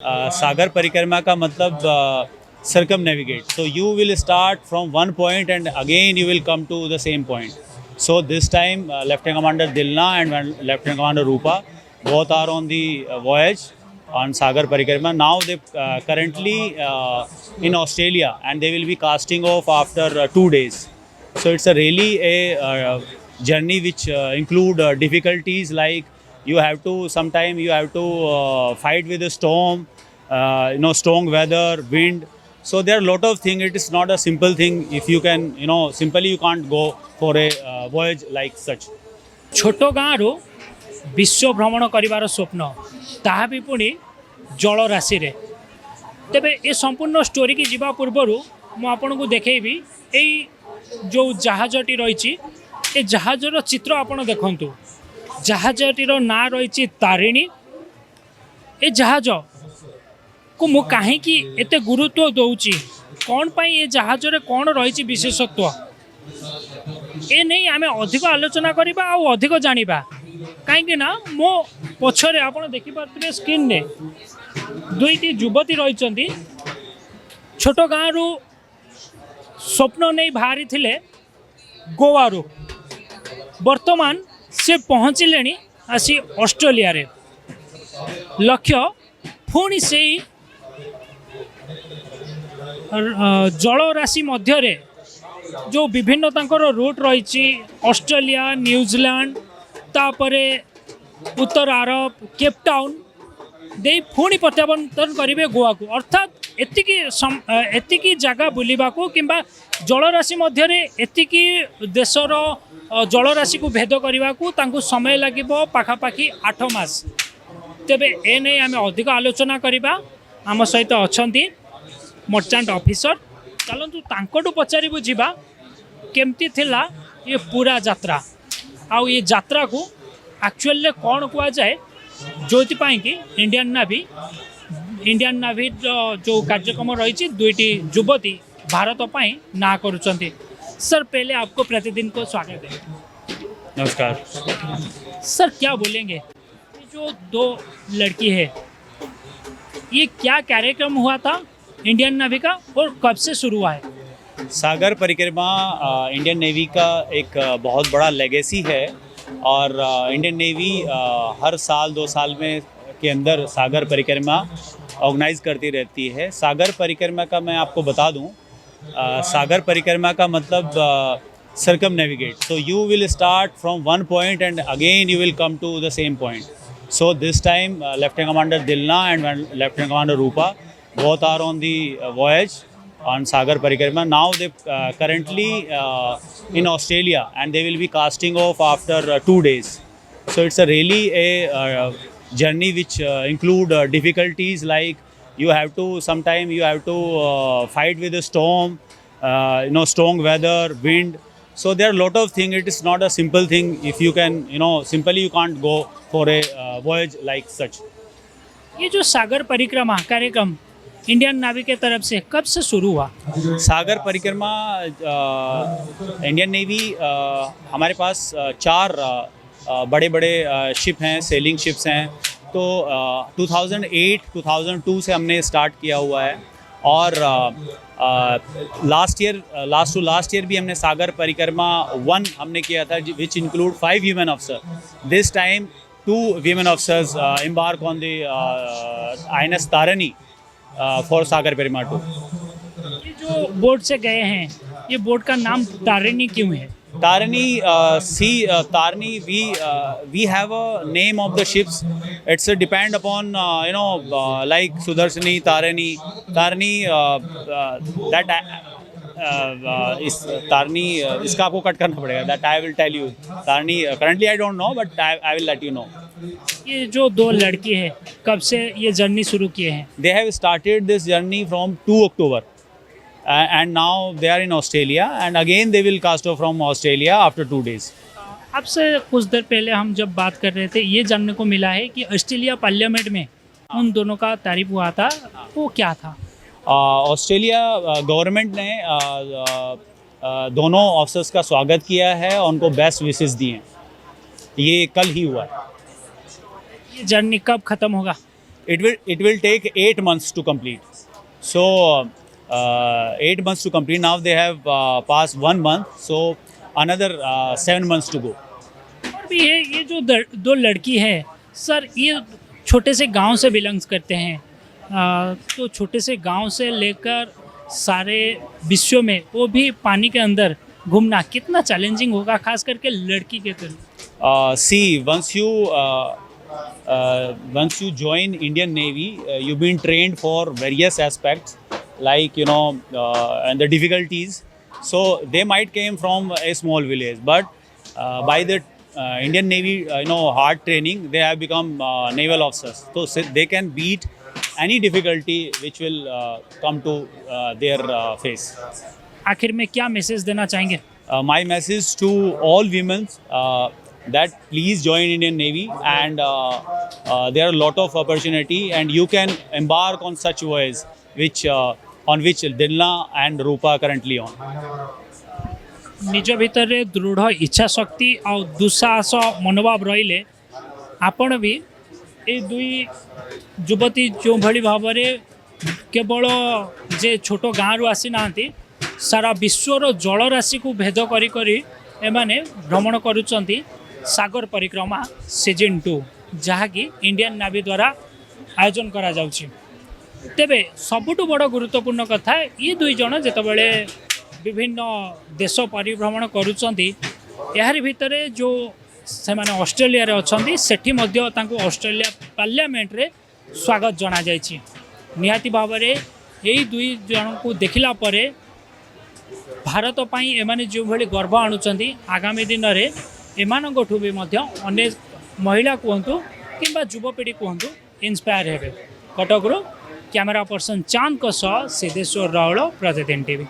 सागर परिक्रमा का मतलब circumnavigate. So you will start from one point and again you will come to the same point. So this time Lieutenant Commander Dilna and Lieutenant Commander Rupa both are on the voyage on Sagar Parikrama. Now they currently in Australia and they will be casting off after 2 days. So it's a really a journey which include difficulties like you have to sometime you have to fight with a storm, strong weather, wind. So there are a lot of things. It is not a simple thing. If you can, simply you can't go for a voyage like such. छोट गाँव विश्व भ्रमण कर स्वप्न ताहा भी पुणी जल राशि रे तेबे ए संपूर्ण स्टोरी की जीवा पूर्वर मुझे को देखी यही जो जहाजटी रही ए जहाजर चित्र आपण देखु जहाजटीर ना रही तारिणी ए जहाज को मु कहीं एते गुरुत्व दौची कौन पाई ए जहाज रे कौन रही विशेषत्व ए नहीं आम अधिक आलोचना करवा आ अधिक जाना कहीं मो पछरे आप देखिपे स्क्रीन ने दुईटी युवती रही छोट गाँव स्वप्न नहीं बाहरी थिले गोवारू वर्तमान से पहुँचले आसी ऑस्ट्रेलिया रे लक्ष्य पुणी से जल राशि मध्य जो विभिन्न तांकर रूट रही ऑस्ट्रेलिया न्यूजीलैंड तापरे उत्तर अरब केपटाउन दे पुणी प्रत्यावर्तन करेंगे गोवा को अर्थात एतिकी जगह बुलवा को किंबा जलराशि मध्य एतिकी देशर जलराशि को भेद करने को समय लगे पाखापाखि 8 मास तेबे ए नहीं आम अधिक आलोचना करवा आम सहित अच्छा मर्चेंट ऑफिसर चलतु तांकटू पचारि बुझा केमती थिला ये पूरा यात्रा आउ ये यात्रा को एक्चुअली कौन कह जाए जो कि इंडियन नावी जो कार्यक्रम रही दुईटी युवती भारत पाई ना करुँच सर पहले आपको प्रतिदिन को स्वागत है। नमस्कार सर क्या बोलेंगे ये जो 2 लड़की है ये क्या कार्यक्रम हुआ था इंडियन नेवी का और कब से शुरू हुआ है? सागर परिक्रमा इंडियन नेवी का एक बहुत बड़ा लेगेसी है और इंडियन नेवी हर साल 2 साल में के अंदर सागर परिक्रमा ऑर्गेनाइज करती रहती है। सागर परिक्रमा का मैं आपको बता दूं, सागर परिक्रमा का मतलब circumnavigate. So you will start from one point and again you will come to the same point. So this time Lieutenant Commander Dilna and Lieutenant Commander Rupa both are on the voyage on Sagar Parikrama. Now they currently in Australia and they will be casting off after 2 days. So it's a really a journey which include difficulties like you have to sometime you have to fight with a storm, strong weather, wind. So there are a lot of things. It is not a simple thing. If you can, simply you can't go for a voyage like such. ये जो सागर परिक्रमा कार्यक्रम Indian navy के तरफ से कब से शुरू हुआ? सागर परिक्रमा इंडियन नेवी हमारे पास 4 बड़े बड़े शिप हैं, सेलिंग शिप्स हैं। तो 2008 2002 से हमने स्टार्ट किया हुआ है और लास्ट ईयर भी हमने सागर परिक्रमा 1 हमने किया था which include 5 women officer. This time 2 women officers embark on the INS Tarini for Sagar Parikrama 2। ये जो बोट से गए हैं ये बोट का नाम तारिणी क्यों है? Tarani, Tarani, we have a name of the ships. It's a depend upon like Sudarshani, Tarani that is Tarani. इसका आपको कट करना पड़ेगा. That I will tell you. Tarani currently I don't know, but I will let you know. ये जो 2 लड़की है कब से ये जर्नी शुरू किए हैं? They have started this journey from 2 October. And now they are in Australia and again they will cast off from Australia after 2 days. आपसे कुछ देर पहले हम जब बात कर रहे थे ये जानने को मिला है कि ऑस्ट्रेलिया पार्लियामेंट में उन दोनों का तारीफ हुआ था, वो क्या था? ऑस्ट्रेलिया गवर्नमेंट ने दोनों ऑफिसर्स का स्वागत किया है और उनको बेस्ट विशेस दिए हैं। ये कल ही हुआ है। ये जर्नी कब ख़त्म होगा? it will take 8 months to complete. So 8 months to complete. Now they have passed 1 month, so another 7 months to go. और भी है ये जो दो लड़की है सर, ये छोटे से गांव से बिलोंग्स करते हैं। तो छोटे से गांव से लेकर सारे विश्व में वो भी पानी के अंदर घूमना कितना चैलेंजिंग होगा, खास करके लड़की के तरफ। See, once you join Indian Navy, you've been trained for various aspects, like and the difficulties. So they might came from a small village, but by the Indian Navy, hard training, they have become naval officers. So they can beat any difficulty which will come to their face. आखिर में क्या message देना चाहेंगे? My message to all women that please join Indian Navy, and there are a lot of opportunity, and you can embark on such voyages on which Dilna and Rupa are currently on. निज भितर दृढ़ इच्छा शक्ति और दुस्साहस मनोभाव रहिले आपण भी ये दुई युवती जो भली भाव केवल जे छोट गाँव आसी ना सारा विश्वर जलराशि को भेद करी एमाने भ्रमण करुचंती सागर परिक्रमा सीजन 2 जहाँकि इंडियन नावी द्वारा आयोजन करा जाउछि। तेबे सबुठु बड़ गुरुत्वपूर्ण कथा ये दुई जन जेतबेले विभिन्न देश परिभ्रमण करुचंती यार भितर जो से माने ऑस्ट्रेलिया रे अछंती सेठी मध्य तांको ऑस्ट्रेलिया पार्लियामेंट रे स्वागत जना जायछि। निहाती भाव में यही दुई जन को देखिला परे भारत पाई एमाने जो भली गर्व आणुचंती आगामी दिन रे एमानंगठु भी मध्य अनेक महिला कहतु किंबा युवपीढ़ी कहतु इंस्पायर हेबे। कटकरू कैमरा पर्सन चांद को सह सिद्धेश्वर राउल, प्रतिदिन टीवी।